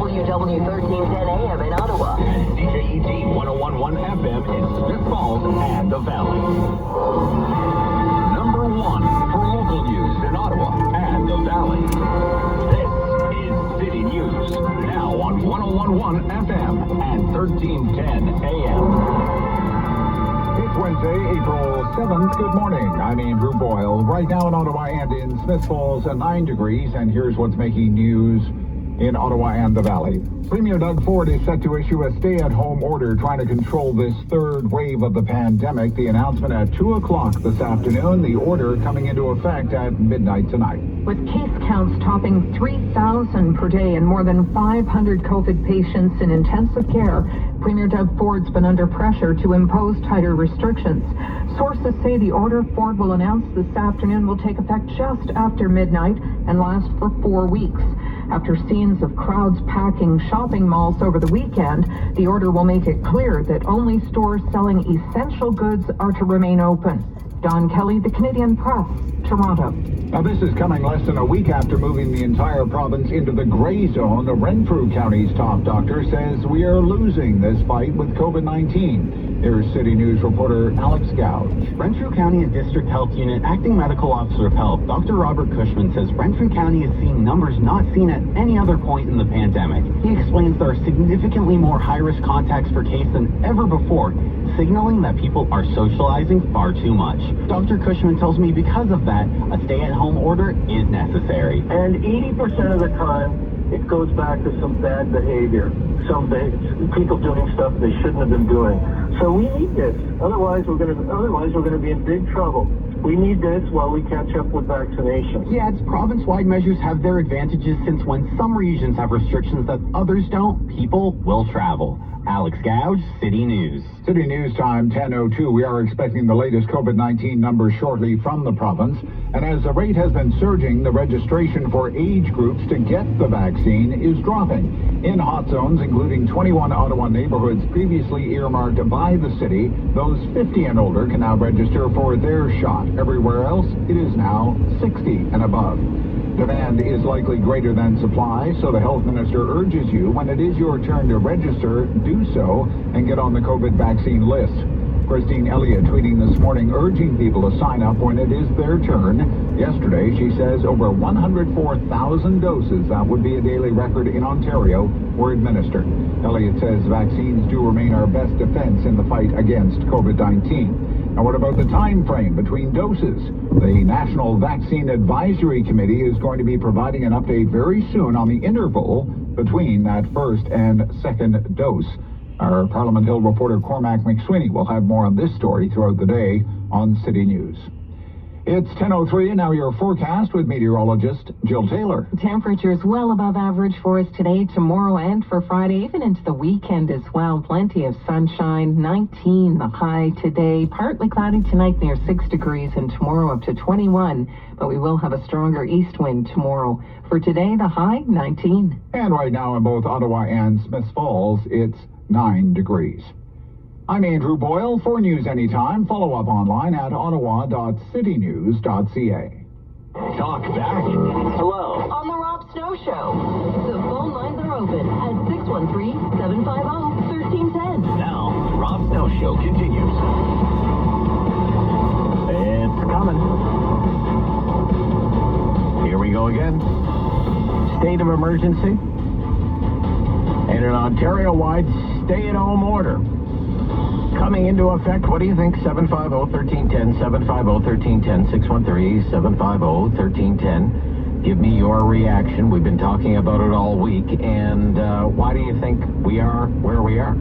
WW 1310 AM in Ottawa. And CJET 1011 FM in Smith Falls and the Valley. Number one for local news in Ottawa and the Valley. This is City News, now on 1011 FM and 1310 AM. It's Wednesday, April 7th. Good morning. I'm Andrew Boyle. Right now in Ottawa and in Smith Falls at 9 degrees, and here's what's making news in Ottawa and the Valley. Premier Doug Ford is set to issue a stay-at-home order trying to control this third wave of the pandemic. The announcement at 2 o'clock this afternoon, the order coming into effect at midnight tonight. With case counts topping 3,000 per day and more than 500 COVID patients in intensive care, Premier Doug Ford's been under pressure to impose tighter restrictions. Sources say the order Ford will announce this afternoon will take effect just after midnight and last for 4 weeks. After scenes of crowds packing shopping malls over the weekend, the order will make it clear that only stores selling essential goods are to remain open. Don Kelly, The Canadian Press, Toronto. Now, this is coming less than a week after moving the entire province into the gray zone. The Renfrew County's top doctor says we are losing this fight with COVID-19. Here's City News reporter Alex Gouge. Renfrew County and District Health Unit Acting Medical Officer of Health, Dr. Robert Cushman, says Renfrew County is seeing numbers not seen at any other point in the pandemic. He explains there are significantly more high-risk contacts per case than ever before, signaling that people are socializing far too much. Dr. Cushman tells me because of that, a stay-at-home order is necessary. And 80% of the time, it goes back to some bad behavior. People doing stuff they shouldn't have been doing. So we need this. Otherwise, we're going to be in big trouble. We need this while we catch up with vaccinations. Yeah, it's province-wide measures have their advantages since when some regions have restrictions that others don't, people will travel. Alex Gouge, City News. City News time, 10:02. We are expecting the latest COVID-19 numbers shortly from the province. And as the rate has been surging, the registration for age groups to get the vaccine is dropping. In hot zones, including 21 Ottawa neighborhoods previously earmarked by the city, those 50 and older can now register for their shot. Everywhere else, it is now 60 and above. Demand is likely greater than supply, so the health minister urges you, when it is your turn to register, do so and get on the COVID vaccine list. Christine Elliott tweeting this morning urging people to sign up when it is their turn. Yesterday, she says over 104,000 doses, that would be a daily record in Ontario, were administered. Elliott says vaccines do remain our best defense in the fight against COVID-19. Now, what about the time frame between doses? The National Vaccine Advisory Committee is going to be providing an update very soon on the interval between that first and second dose. Our Parliament Hill reporter Cormac McSweeney will have more on this story throughout the day on City News. It's 10:03, and now your forecast with meteorologist Jill Taylor. Temperatures well above average for us today, tomorrow, and for Friday, even into the weekend as well. Plenty of sunshine, 19 the high today. Partly cloudy tonight near 6 degrees, and tomorrow up to 21. But we will have a stronger east wind tomorrow. For today, the high, 19. And right now in both Ottawa and Smith Falls, it's 9 degrees. I'm Andrew Boyle. For News Anytime, follow up online at ottawa.citynews.ca. Talk back. Hello. On the Rob Snow Show. The phone lines are open at 613-750-1310. Now, the Rob Snow Show continues. It's coming. Here we go again. State of emergency and an Ontario-wide stay-at-home order coming into effect. What do you think? 750-1310, 750-1310, 613-750-1310. Give me your reaction. We've been talking about it all week, and why do you think we are where we are?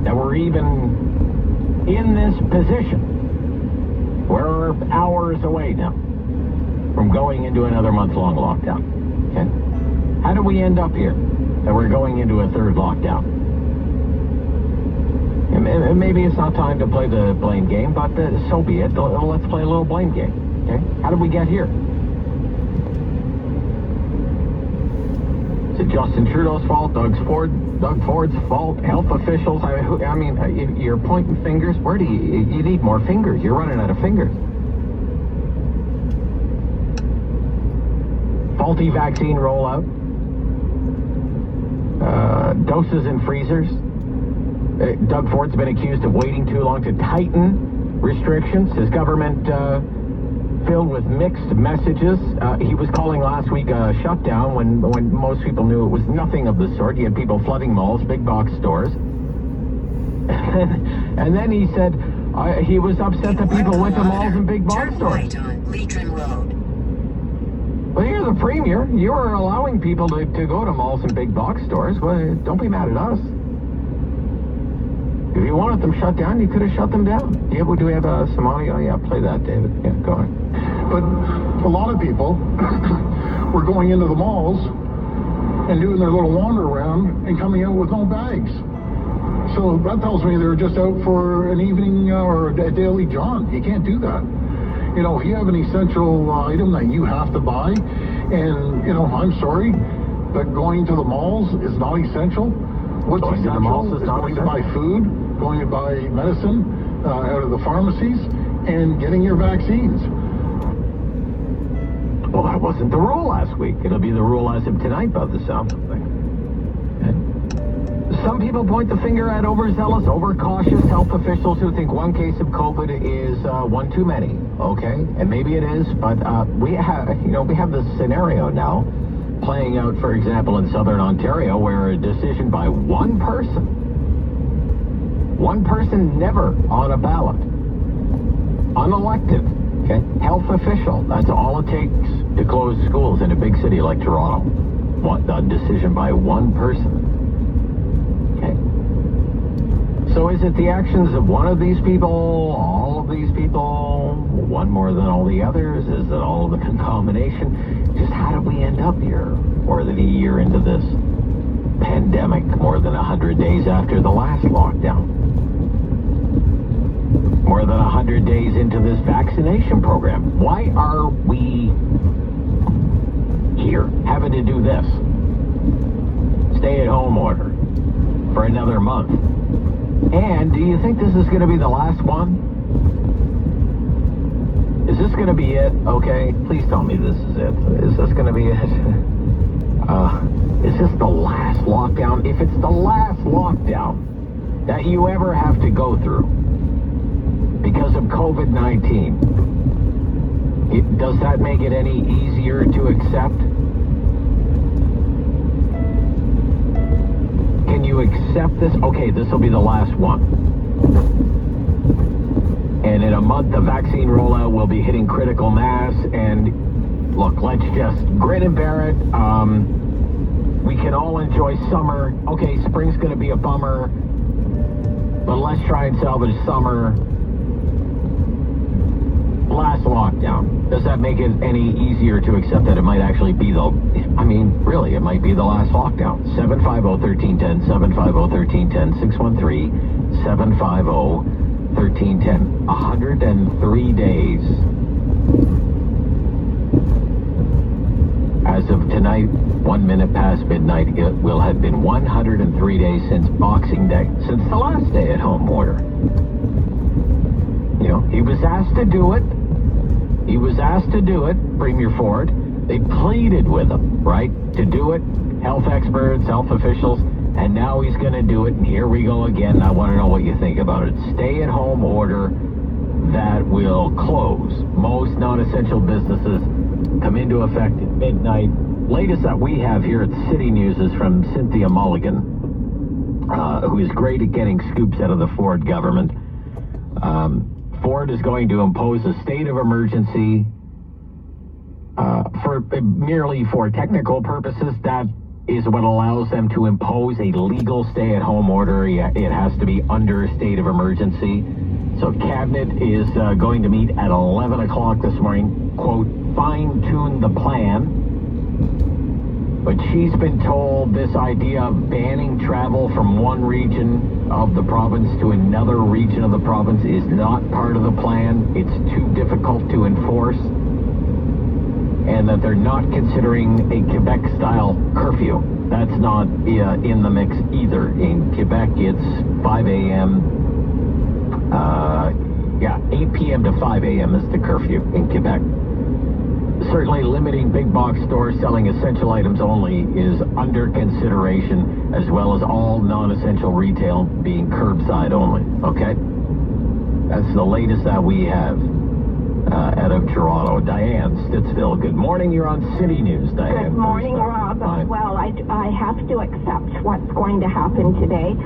That we're even in this position. We're hours away now from going into another month-long lockdown. Okay? How did we end up here that we're going into a third lockdown? And maybe it's not time to play the blame game, but so be it. Let's play a little blame game. Okay? How did we get here? Is it Justin Trudeau's fault? Doug Ford's fault? Health officials? I mean, you're pointing fingers. Where do you need more fingers? You're running out of fingers. Faulty vaccine rollout. Doses in freezers. Doug Ford's been accused of waiting too long to tighten restrictions. His government filled with mixed messages. He was calling last week a shutdown when most people knew it was nothing of the sort. He had people flooding malls, big box stores. And then he said he was upset that people went to malls and big box stores. Well, you're the premier. You are allowing people to go to malls and big box stores. Well, don't be mad at us. If you wanted them shut down, you could have shut them down. Yeah, do we have some audio? Yeah, play that, David. Yeah, go ahead. But a lot of people were going into the malls and doing their little wander around and coming out with no bags. So that tells me they're just out for an evening or a daily jaunt. You can't do that. You know, if you have an essential item that you have to buy, and, you know, I'm sorry, but going to the malls is not essential. What's going essential to the malls is going essential. to buy food, going to buy medicine out of the pharmacies, and getting your vaccines. Well, that wasn't the rule last week. It'll be the rule as of tonight, by the sound of things. Some people point the finger at overzealous, overcautious health officials who think one case of COVID is one too many. Okay, and maybe it is, but we have this scenario now playing out, for example, in Southern Ontario, where a decision by one person never on a ballot, unelected, okay, health official, that's all it takes to close schools in a big city like Toronto. A decision by one person. Okay. So is it the actions of one of these people, all of these people, one more than all the others? Is it all of the combination? Just how did we end up here more than a year into this pandemic, more than 100 days after the last lockdown? More than 100 days into this vaccination program. Why are we here having to do this? Stay-at-home order for another month. And do you think this is going to be the last one? Is this going to be it? Okay, please tell me this is it. Is this going to be it? Is this the last lockdown? If it's the last lockdown that you ever have to go through because of COVID-19, does that make it any easier to accept? Can you accept this? Okay, this will be the last one. And in a month, the vaccine rollout will be hitting critical mass. And look, let's just grin and bear it. We can all enjoy summer. Okay, spring's going to be a bummer. But let's try and salvage summer. Last lockdown. Does that make it any easier to accept that it might actually be really, it might be the last lockdown? 750-1310, 750-1310, 613-750-1310. 103 days. As of tonight, 1 minute past midnight, it will have been 103 days since Boxing Day, since the last stay-at-home order. You know, he was asked to do it. He was asked to do it, Premier Ford. They pleaded with him, right, to do it. Health experts, health officials, and now he's going to do it. And here we go again. I want to know what you think about it. Stay-at-home order that will close. Most non-essential businesses come into effect at midnight. Latest that we have here at City News is from Cynthia Mulligan, who is great at getting scoops out of the Ford government. Ford is going to impose a state of emergency merely for technical purposes. That is what allows them to impose a legal stay-at-home order. It has to be under a state of emergency. So Cabinet is going to meet at 11 o'clock this morning, quote, fine-tune the plan. But she's been told this idea of banning travel from one region of the province to another region of the province is not part of the plan. It's too difficult to enforce. And that they're not considering a Quebec-style curfew. That's not in the mix either. In Quebec, it's 5 a.m. 8 p.m. to 5 a.m. is the curfew in Quebec. certainly limiting big box stores selling essential items only is under consideration, as well as all non-essential retail being curbside only. Okay? That's the latest that we have out of Toronto. Diane, Stittsville, good morning. You're on City News, Diane. Good morning, Rob. Hi. Well, I have to accept what's going to happen today.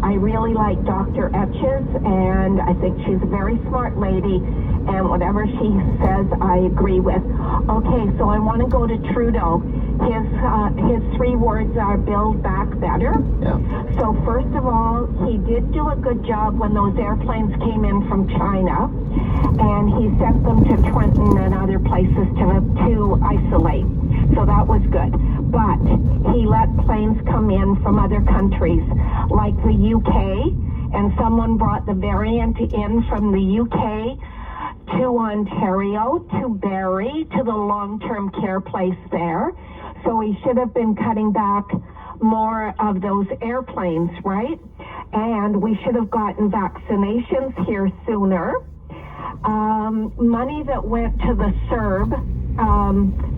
I really like Dr. Etches, and I think she's a very smart lady, and whatever she says, I agree with. Okay, so I want to go to Trudeau. His 3 words are Build Back Better. Yeah. So first of all, he did do a good job when those airplanes came in from China, and he sent them to Trenton and other places to isolate. So that was good. But he let planes come in from other countries, like the UK, and someone brought the variant in from the UK to Ontario, to Barrie, to the long-term care place there. So he should have been cutting back more of those airplanes, right? And we should have gotten vaccinations here sooner. Money that went to the CERB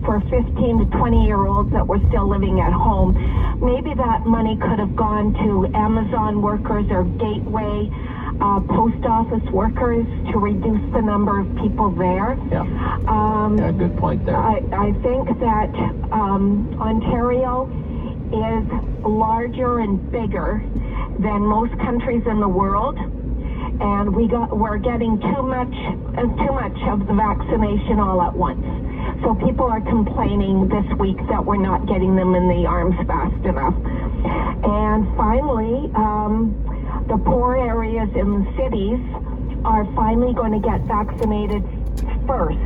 for 15 to 20-year-olds that were still living at home, maybe that money could have gone to Amazon workers or Gateway post office workers to reduce the number of people there. Yeah, good point there. I think that Ontario is larger and bigger than most countries in the world, and we're getting too much of the vaccination all at once. So people are complaining this week that we're not getting them in the arms fast enough. And finally, the poor areas in the cities are finally going to get vaccinated first.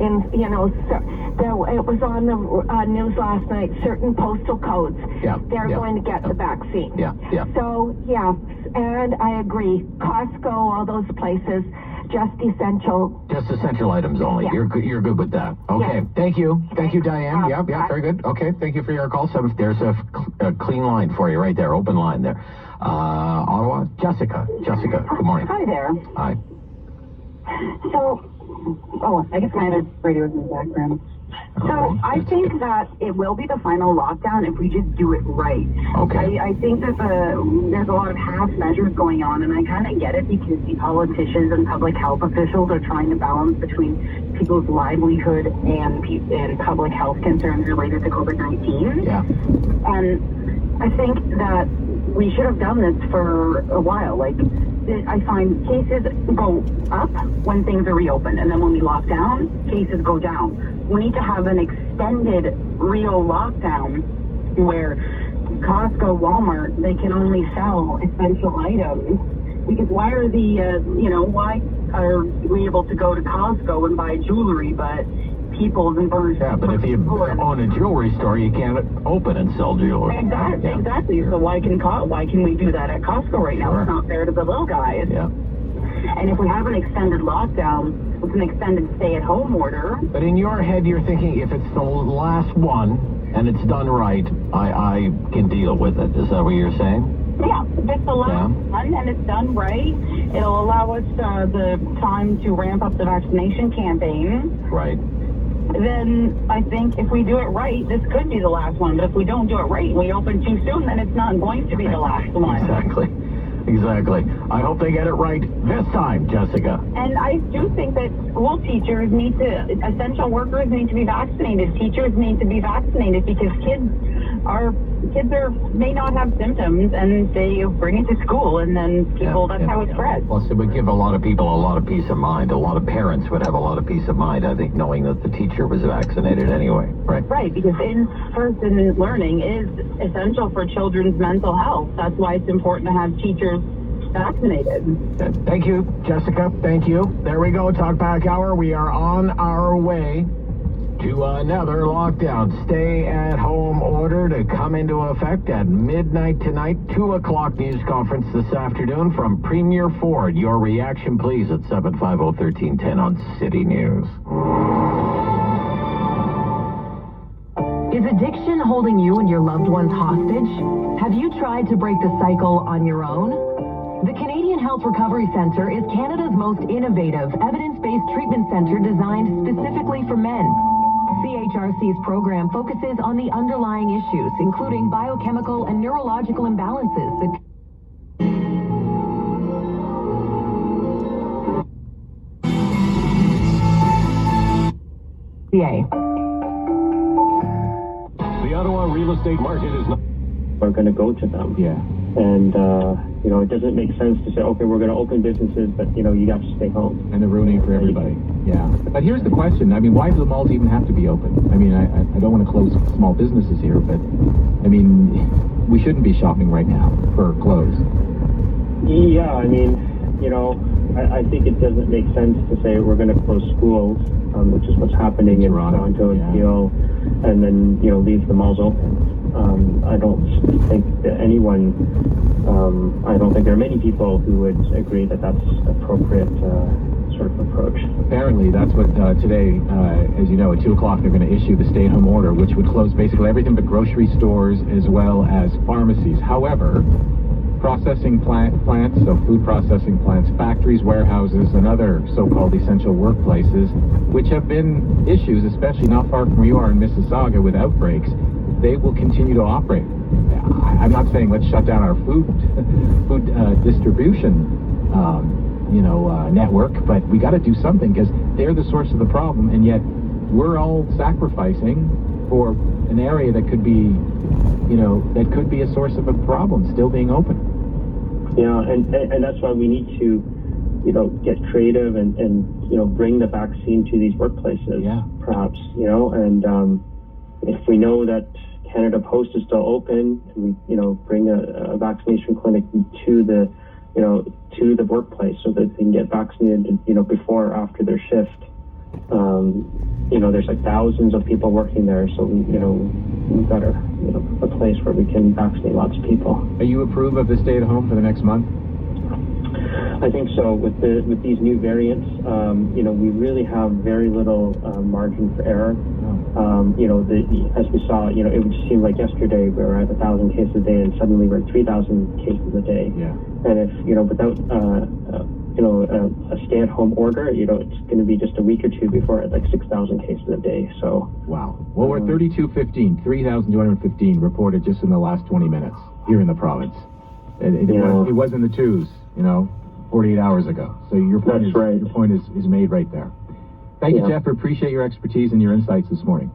It was on the news last night, certain postal codes, they're going to get the vaccine. So, and I agree. Costco, all those places, just essential items only. Yeah. You're good with that. Okay. Yeah. Thank you, Diane. Very good. Okay, thank you for your call. There's a clean line for you right there, open line there. Ottawa, Jessica, good morning. Hi there. Hi. So, I guess my other radio is in the background. So I think that it will be the final lockdown if we just do it right. Okay. I think that there's a lot of half measures going on, and I kind of get it because the politicians and public health officials are trying to balance between people's livelihood and public health concerns related to COVID-19. Yeah. And I think that we should have done this for a while. Like, I find cases go up when things are reopened, and then when we lock down, cases go down. We need to have an extended real lockdown where Costco, Walmart, they can only sell essential items. Because why are why are we able to go to Costco and buy jewelry, but People's and Burns? Yeah, but if you own a jewelry store, you can't open and sell jewelry. Exactly. Sure. So why can we do that at Costco right now? Sure. It's not fair to the little guys. Yeah. And if we have an extended lockdown with an extended stay-at-home order... But in your head, you're thinking if it's the last one and it's done right, I can deal with it. Is that what you're saying? Yeah, if it's the last one and it's done right, it'll allow us the time to ramp up the vaccination campaign. Right. Then I think if we do it right, this could be the last one. But if we don't do it right and we open too soon, then it's not going to be the last one. Exactly. I hope they get it right this time, Jessica. And I do think that school teachers essential workers need to be vaccinated. Teachers need to be vaccinated because kids may not have symptoms and they bring it to school, and then that's how it spreads. Plus, it would give a lot of people a lot of peace of mind. A lot of parents would have a lot of peace of mind, I think, knowing that the teacher was vaccinated anyway. Right, because in-person learning is essential for children's mental health. That's why it's important to have teachers vaccinated. Thank you, Jessica. Thank you. There we go, Talkback Hour. We are on our way to another lockdown. Stay-at-home order to come into effect at midnight tonight. 2 o'clock news conference this afternoon from Premier Ford. Your reaction, please, at 750-1310 on City News. Is addiction holding you and your loved ones hostage? Have you tried to break the cycle on your own? The Canadian Health Recovery Centre is Canada's most innovative, evidence-based treatment centre designed specifically for men. CHRC's program focuses on the underlying issues, including biochemical and neurological imbalances that The Ottawa real estate market is not... We're going to go to them. Yeah. And, it doesn't make sense to say, okay, we're going to open businesses, but, you have to stay home. And they're ruining for everybody. Yeah. But here's the question. I mean, why do the malls even have to be open? I mean, I don't want to close small businesses here, but, I mean, we shouldn't be shopping right now for clothes. Yeah, I mean, I think it doesn't make sense to say we're going to close schools, which is what's happening in Toronto and Peel, and then, leave the malls open. I don't think that I don't think there are many people who would agree that that's appropriate sort of approach. Apparently, that's what today, as you know, at 2 o'clock, they're going to issue the stay-at-home order, which would close basically everything but grocery stores as well as pharmacies. However, processing plants, so food processing plants, factories, warehouses, and other so-called essential workplaces, which have been issues, especially not far from where you are in Mississauga with outbreaks, they will continue to operate. I'm not saying let's shut down our food distribution, network, but we got to do something because they're the source of the problem, and yet we're all sacrificing for an area that could be, that could be a source of a problem still being open. Yeah, and that's why we need to, get creative and bring the vaccine to these workplaces. Yeah. Perhaps, and if we know that Canada Post is still open, we, bring a vaccination clinic to the workplace so that they can get vaccinated, before or after their shift. There's like thousands of people working there, so we've got a place where we can vaccinate lots of people. Are you approve of the stay-at-home for the next month? I think so. With these new variants, we really have very little margin for error. As we saw, it would just seem like yesterday we were at 1,000 cases a day, and suddenly we're at 3,000 cases a day. Yeah. And if without a stay-at-home order, it's going to be just a week or two before we're at like 6,000 cases a day. So wow. Well, we're 3,215 reported just in the last 20 minutes here in the province. It was in the twos, 48 hours ago. So your point is made right there. Thank you, Jeff. Appreciate your expertise and your insights this morning.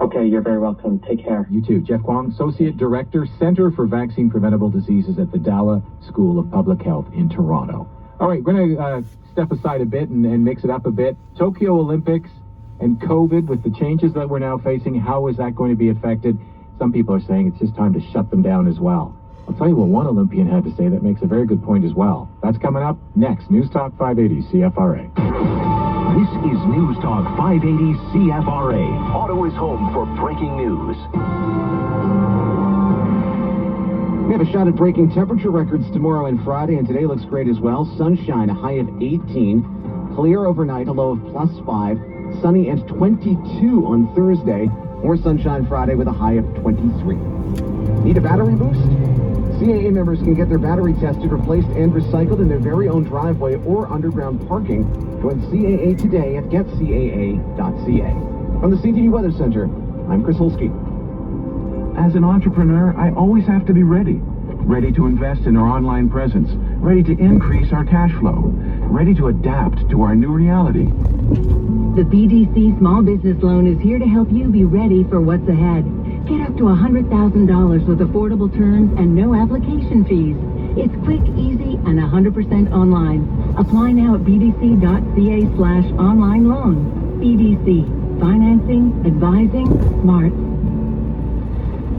Okay, you're very welcome. Take care. You too. Jeff Kwong, Associate Director, Center for Vaccine Preventable Diseases at the Dalla School of Public Health in Toronto. All right, we're going to step aside a bit and mix it up a bit. Tokyo Olympics and COVID, with the changes that we're now facing, how is that going to be affected? Some people are saying it's just time to shut them down as well. I'll tell you what one Olympian had to say that makes a very good point as well. That's coming up next. News Talk 580 CFRA. This is News Talk 580 CFRA. Ottawa's home for breaking news. We have a shot at breaking temperature records tomorrow and Friday, and today looks great as well. Sunshine, a high of 18. Clear overnight, a low of +5. Sunny and 22 on Thursday. More sunshine Friday with a high of 23. Need a battery boost? CAA members can get their battery tested, replaced, and recycled in their very own driveway or underground parking. Join CAA today at getcaa.ca. From the CTV Weather Center, I'm Chris Holsky. As an entrepreneur, I always have to be ready. Ready to invest in our online presence. Ready to increase our cash flow. Ready to adapt to our new reality. The BDC Small Business Loan is here to help you be ready for what's ahead. Get up to $100,000 with affordable terms and no application fees. It's quick, easy, and 100% online. Apply now at bdc.ca/online loan. BDC. Financing, advising, smart.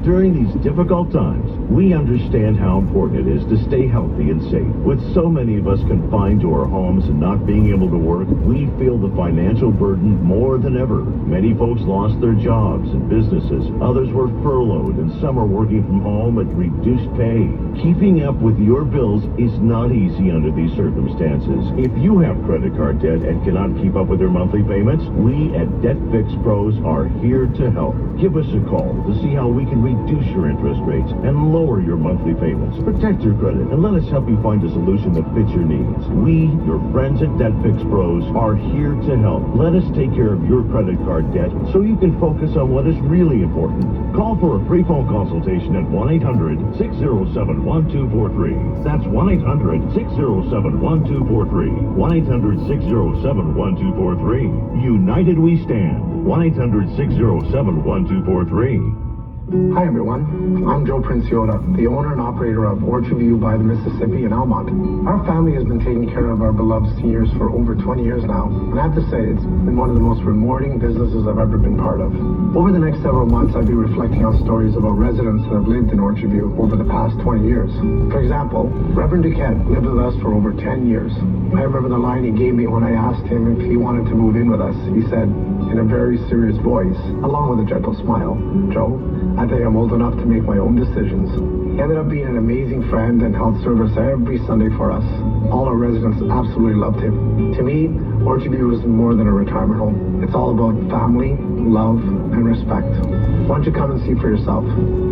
During these difficult times, we understand how important it is to stay healthy and safe. With so many of us confined to our homes and not being able to work, we feel the financial burden more than ever. Many folks lost their jobs and businesses. Others were furloughed and some are working from home at reduced pay. Keeping up with your bills is not easy under these circumstances. If you have credit card debt and cannot keep up with your monthly payments, we at Debt Fix Pros are here to help. Give us a call to see how we can reduce your interest rates and lower your monthly payments. Protect your credit and let us help you find a solution that fits your needs. We, your friends at Debt Fix Pros, are here to help. Let us take care of your credit card debt so you can focus on what is really important. Call for a free phone consultation at 1-800-607-1243. That's 1-800-607-1243. 1-800-607-1243. United we stand. 1-800-607-1243. Hi everyone, I'm Joe Princiota, the owner and operator of Orchard View by the Mississippi in Almont. Our family has been taking care of our beloved seniors for over 20 years now, and I have to say it's been one of the most rewarding businesses I've ever been part of. Over the next several months, I'll be reflecting on stories about residents that have lived in Orchard View over the past 20 years. For example, Reverend Duquette lived with us for over 10 years. I remember the line he gave me when I asked him if he wanted to move in with us. He said, in a very serious voice, along with a gentle smile, "Joe, I think I'm old enough to make my own decisions." He ended up being an amazing friend and held service every Sunday for us. All our residents absolutely loved him. To me, Orchard View is more than a retirement home. It's all about family, love, and respect. Why don't you come and see for yourself?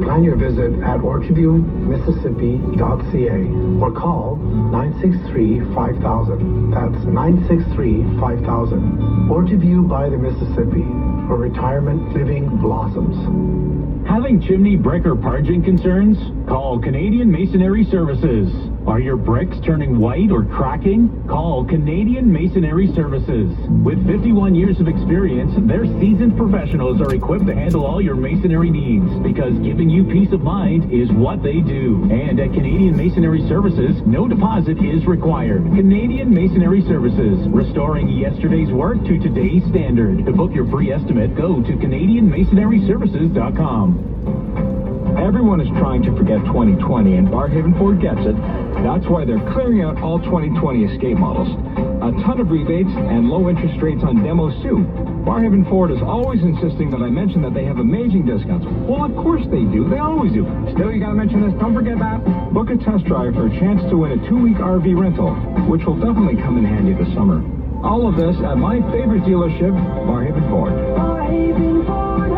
Plan your visit at orchardviewmississippi.ca or call 963-5000. That's 963-5000. Orchard View by the Mississippi, where retirement living blossoms. Having chimney, brick, or parging concerns? Call Canadian Masonry Services. Are your bricks turning white or cracking? Call Canadian Masonry Services. With 51 years of experience, their seasoned professionals are equipped to handle all your masonry needs, because giving you peace of mind is what they do. And at Canadian Masonry Services, no deposit is required. Canadian Masonry Services, restoring yesterday's work to today's standard. To book your free estimate, go to CanadianMasonryServices.com. Everyone is trying to forget 2020, and Barhaven Ford gets it. That's why they're clearing out all 2020 Escape models. A ton of rebates and low interest rates on demos, too. Barhaven Ford is always insisting that I mention that they have amazing discounts. Well, of course they do. They always do. Still, you gotta mention this. Don't forget that. Book a test drive for a chance to win a 2-week RV rental, which will definitely come in handy this summer. All of this at my favorite dealership, Barhaven Ford. Barhaven Ford.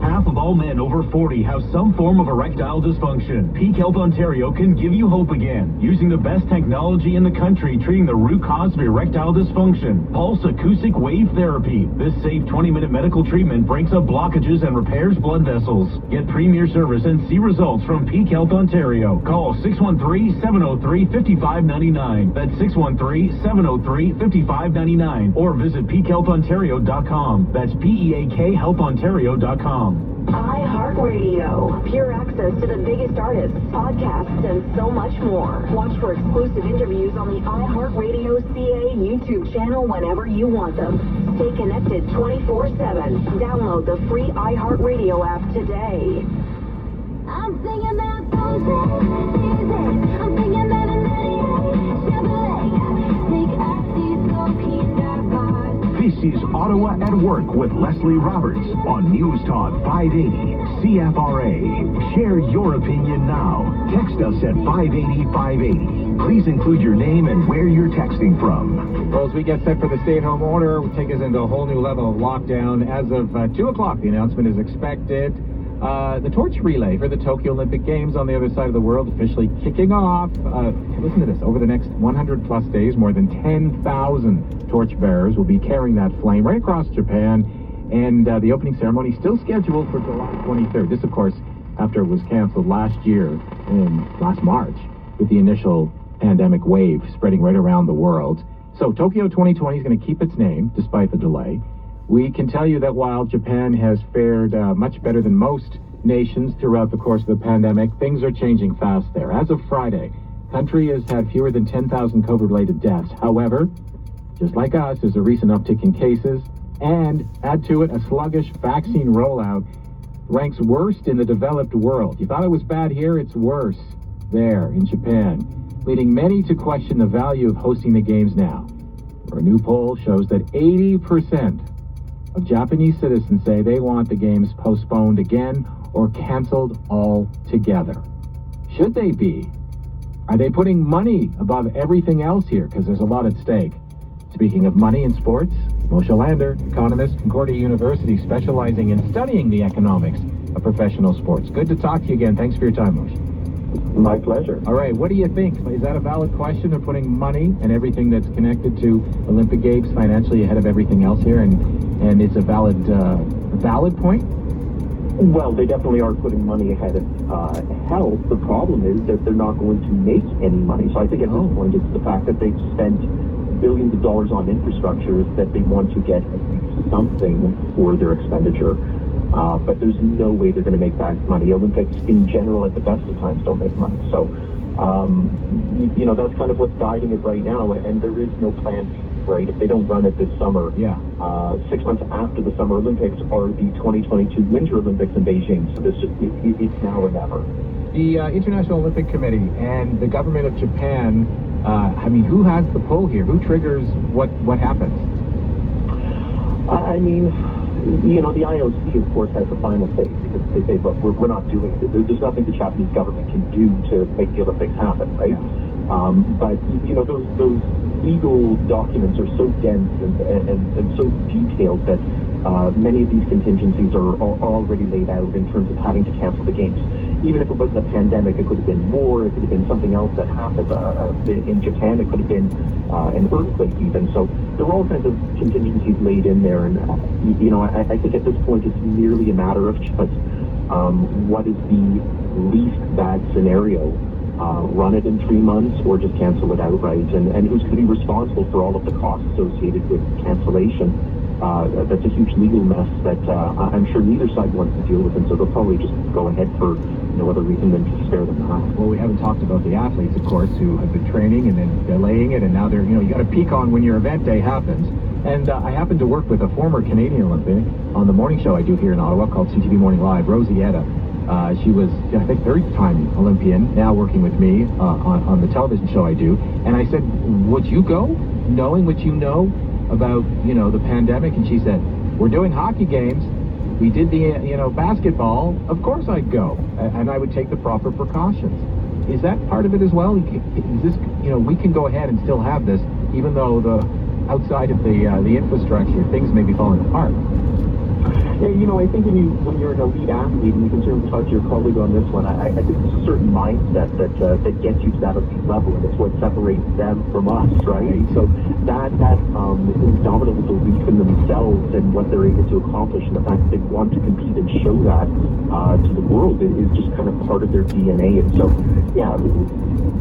Half of all men over 40 have some form of erectile dysfunction. Peak Health Ontario can give you hope again, using the best technology in the country treating the root cause of erectile dysfunction. Pulse Acoustic Wave Therapy. This safe 20-minute medical treatment breaks up blockages and repairs blood vessels. Get premier service and see results from Peak Health Ontario. Call 613-703-5599. That's 613-703-5599. Or visit peakhealthontario.com. That's PEAKHealthOntario.com. iHeartRadio. Pure access to the biggest artists, podcasts, and so much more. Watch for exclusive interviews on the iHeartRadio CA YouTube channel whenever you want them. Stay connected 24/7. Download the free iHeartRadio app today. I'm singing that song, I'm singing that Chevrolet. Take Axie, so keen, that vibe. This is Ottawa at Work with Leslie Roberts on News Talk 580 CFRA. Share your opinion now. Text us at 580-580. Please include your name and where you're texting from. Well, as we get set for the stay-at-home order, will take us into a whole new level of lockdown. As of 2 o'clock, the announcement is expected. The torch relay for the Tokyo Olympic Games on the other side of the world officially kicking off. Listen to this. Over the next 100-plus days, more than 10,000 torchbearers will be carrying that flame right across Japan, and the opening ceremony still scheduled for July 23rd. This, of course, after it was canceled last March, with the initial pandemic wave spreading right around the world. So Tokyo 2020 is going to keep its name, despite the delay. We can tell you that while Japan has fared much better than most nations throughout the course of the pandemic, things are changing fast there. As of Friday, the country has had fewer than 10,000 COVID-related deaths. However, just like us, there's a recent uptick in cases, and add to it a sluggish vaccine rollout ranks worst in the developed world. You thought it was bad here, it's worse there in Japan, leading many to question the value of hosting the games now. A new poll shows that 80% of Japanese citizens say they want the games postponed again or canceled altogether? Should they be? Are they putting money above everything else here? Because there's a lot at stake. Speaking of money in sports, Moshe Lander, economist, Concordia University, specializing in studying the economics of professional sports. Good to talk to you again. Thanks for your time, Moshe. My pleasure. All right, what do you think? Is that a valid question of putting money and everything that's connected to Olympic Games financially ahead of everything else here? And it's a valid point? Well, they definitely are putting money ahead of health. The problem is that they're not going to make any money. So I think at this point it's the fact that they've spent billions of dollars on infrastructure that they want to get something for their expenditure. But there's no way they're going to make back money. Olympics in general at the best of times don't make money. So, that's kind of what's guiding it right now. And there is no plan B, right? If they don't run it this summer, 6 months after the Summer Olympics are the 2022 Winter Olympics in Beijing. So it's now or never. The International Olympic Committee and the government of Japan, who has the pull here? Who triggers what happens? The IOC, of course, has the final say because they say, look, we're not doing it. There's nothing the Japanese government can do to make the Olympics happen, right? But those legal documents are so dense and so detailed that many of these contingencies are already laid out in terms of having to cancel the games. Even if it wasn't a pandemic, it could have been war, it could have been something else that happened in Japan, it could have been an earthquake even. So there were all kinds of contingencies laid in there, and I think at this point it's merely a matter of just what is the least bad scenario. Run it in 3 months or just cancel it outright, and who's going to be responsible for all of the costs associated with cancellation. That's a huge legal mess that I'm sure neither side wants to deal with, and so they'll probably just go ahead for no other reason than to spare them that. Well, we haven't talked about the athletes, of course, who have been training and then delaying it, and now they're, you got to peak on when your event day happens. And I happen to work with a former Canadian Olympic on the morning show I do here in Ottawa called CTV Morning Live, Rosie Etta. She was, I think, third-time Olympian, now working with me on the television show I do. And I said, would you go, knowing what you know about, the pandemic? And she said, we're doing hockey games. We did the, basketball. Of course I'd go. And I would take the proper precautions. Is that part of it as well? Is this, we can go ahead and still have this, even though outside of the infrastructure, things may be falling apart. Yeah, I think when you're an elite athlete, and you can certainly talk to your colleague on this one, I think there's a certain mindset that gets you to that elite level, and it's what separates them from us, right? So that indomitable belief in themselves and what they're able to accomplish, and the fact that they want to compete and show that to the world is just kind of part of their DNA. And so, yeah,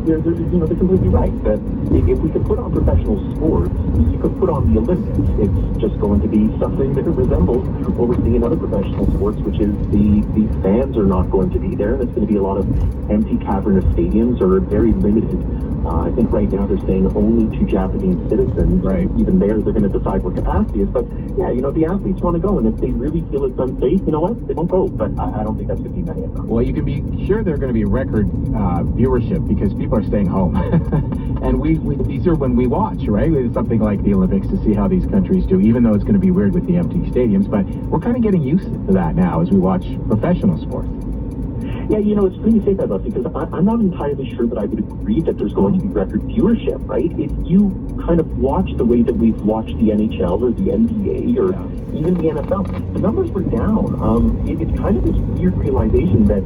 they're completely right that if we could put on professional sports, you could put on the Olympics. It's just going to be something that resembles what we're seeing in other professional sports, which is the fans are not going to be there. There's going to be a lot of empty cavernous stadiums or very limited. I think right now they're saying only to Japanese citizens. Right. Even there, they're going to decide what capacity is. But yeah, the athletes want to go, and if they really feel it's unsafe, you know what? They won't go. But I don't think that's going to be many of them. Well, you can be sure they're going to be record viewership because people are staying home, and these are when we watch, right? It's something like the Olympics to see how these countries do. Even though it's going to be weird with the empty stadiums, but we're kind of getting used to that now as we watch professional sports. Yeah, it's funny you say that, Leslie, because I'm not entirely sure that I would agree that there's going to be record viewership, right? If you kind of watch the way that we've watched the NHL or the NBA or even the NFL, the numbers were down. It's kind of this weird realization that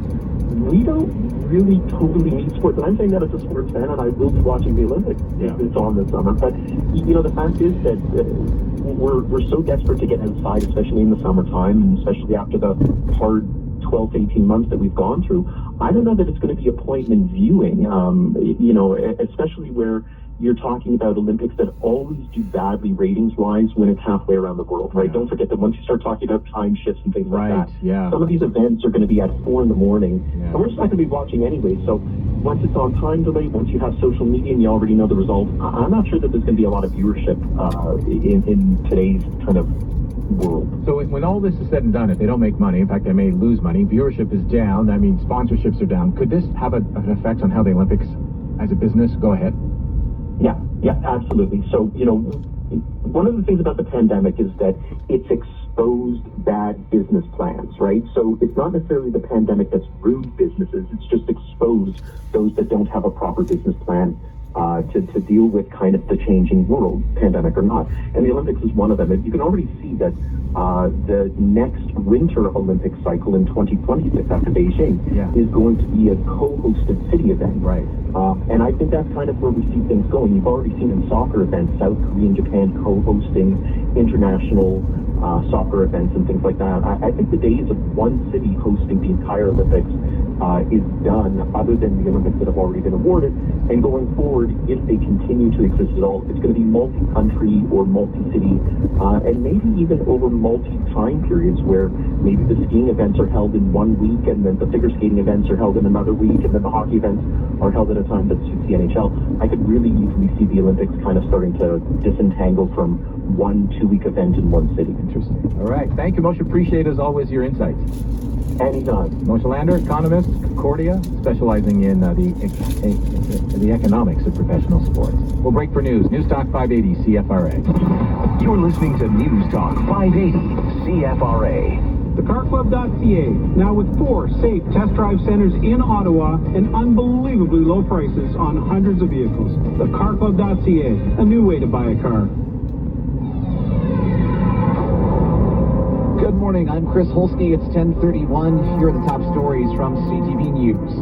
we don't really totally need sports. And I'm saying that as a sports fan, and I will be watching the Olympics if it's on this summer. But, the fact is that we're so desperate to get outside, especially in the summertime, and especially after the hard 12 to 18 months that we've gone through. I don't know that it's going to be appointment viewing, especially where you're talking about Olympics that always do badly ratings-wise when it's halfway around the world, right? Don't forget that once you start talking about time shifts and things like that, some of these events are going to be at 4 in the morning, and we're just not going to be watching anyway. So once it's on time delay, once you have social media and you already know the result, I'm not sure that there's going to be a lot of viewership in today's kind of world. So when all this is said and done, if they don't make money, in fact, they may lose money, viewership is down, that means sponsorships are down. Could this have an effect on how the Olympics as a business go ahead? Yeah, absolutely. So, one of the things about the pandemic is that it's exposed bad business plans, right? So it's not necessarily the pandemic that's ruined businesses, it's just exposed those that don't have a proper business plan to deal with kind of the changing world, pandemic or not. And the Olympics is one of them. And you can already see that the next Winter Olympic cycle in 2026 after Beijing is going to be a co-hosted city event. Right. And I think that's kind of where we see things going. You've already seen in soccer events, South Korea and Japan co-hosting international soccer events and things like that. I think the days of one city hosting the entire Olympics is done, other than the Olympics that have already been awarded. And going forward, if they continue to exist at all, it's going to be multi-country or multi-city, and maybe even over multi-time periods where maybe the skiing events are held in 1 week, and then the figure skating events are held in another week, and then the hockey events are held at a time that suits the NHL. I could really easily see the Olympics kind of starting to disentangle from 1 2-week event in one city. Interesting. All right. Thank you, Moshe. Appreciate, as always, your insights. Anytime. Moshe Lander, economist, Concordia, specializing in the economics of professional sports. We'll break for news. News Talk 580 CFRA. You're listening to News Talk 580 CFRA. TheCarClub.ca, now with 4 safe test drive centers in Ottawa and unbelievably low prices on hundreds of vehicles. TheCarClub.ca, a new way to buy a car. Good morning, I'm Chris Holsky. It's 10:31. Here are the top stories from CTV News.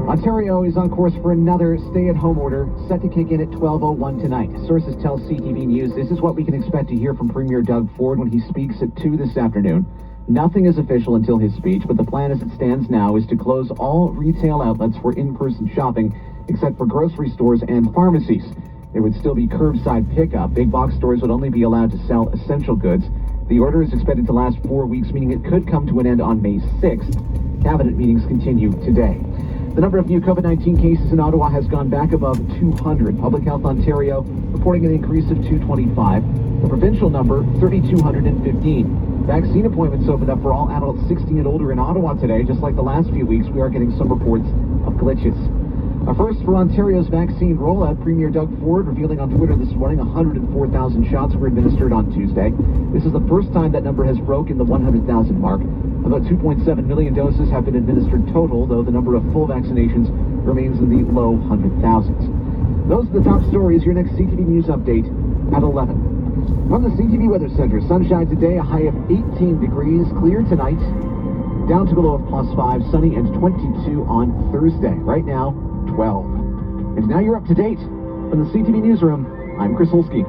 Ontario is on course for another stay-at-home order, set to kick in at 12:01 tonight. Sources tell CTV News this is what we can expect to hear from Premier Doug Ford when he speaks at 2 this afternoon. Nothing is official until his speech, but the plan as it stands now is to close all retail outlets for in-person shopping, except for grocery stores and pharmacies. There would still be curbside pickup. Big box stores would only be allowed to sell essential goods. The order is expected to last 4 weeks, meaning it could come to an end on May 6th. Cabinet meetings continue today. The number of new COVID-19 cases in Ottawa has gone back above 200. Public Health Ontario reporting an increase of 225. The provincial number, 3,215. Vaccine appointments opened up for all adults 60 and older in Ottawa today. Just like the last few weeks, we are getting some reports of glitches. A first for Ontario's vaccine rollout, Premier Doug Ford revealing on Twitter this morning 104,000 shots were administered on Tuesday. This is the first time that number has broken the 100,000 mark. About 2.7 million doses have been administered total, though the number of full vaccinations remains in the low 100,000s. Those are the top stories. Your next CTV News update at 11. From the CTV Weather Center, sunshine today, a high of 18 degrees, clear tonight, down to a low of +5, sunny and 22 on Thursday. Right now, 12. And now you're up to date. From the CTV Newsroom, I'm Chris Holsky.